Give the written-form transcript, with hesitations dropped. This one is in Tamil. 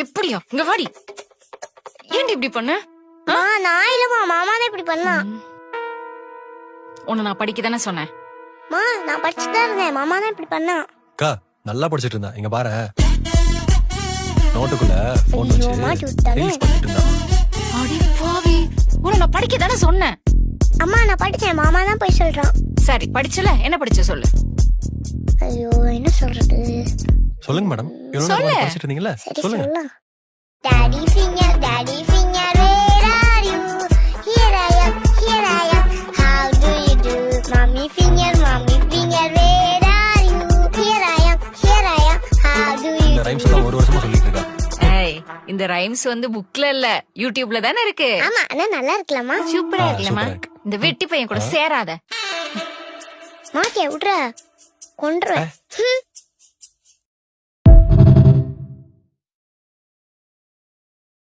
எப்படியா இங்க வாடி. ஏன்டி இப்படி பண்ண? நான் இல்லம்மா, மாமா தான் இப்படி பண்ணா. உன்னை நான் படிக்க தானே சொன்னேன். நான் படிச்சுட்டு தான் இருந்தேன், மாமா தான் இப்படி பண்ணா. அக்கா நல்லா படிச்சிட்டு இருந்தா. இங்க பாரு, நோட்டுக்குள்ள போன் ஐயோ, வச்சு மாட்டி விட்டானே. ரீல்ஸ் பண்ணிட்டு இருந்தா. அடி பாவி, உன்னை நான் படிக்க தானே சொன்னேன். அம்மா நான் படிச்சேன், மாமா தான் போய் சொல்றான். சரி படிச்சல, என்ன படிச்ச சொல்லு. ஐயோ என்ன சொல்றது? சொல்லுங்க மேடம், இவ்வளவு சொல்லு. நேரம் படிச்சிட்டு இருந்தீங்கல்ல, சரி சொல்லுங்க. சொல்லலாம். Daddy finger, where are you? Here I am, how do you do? Mommy finger, where are you? Here I am, how do you இந்த do? ரைம்ஸ் எல்லாம் ஒரு வருஷமா சொல்லிட்டு இருக்கா. ஏய், இந்த ரைம்ஸ் வந்து புக்ல இல்ல, யூடியூப்ல தானே இருக்கு. ஆமா, ஆனா நல்லா இருக்கலாமா? சூப்பரா ஆ, இருக்கலமா? சூப்பரா இருக்கு. இந்த வெட்டி பையன் கூட சேராத. மாட்டியா விட்ற, கொன்றுவேன்.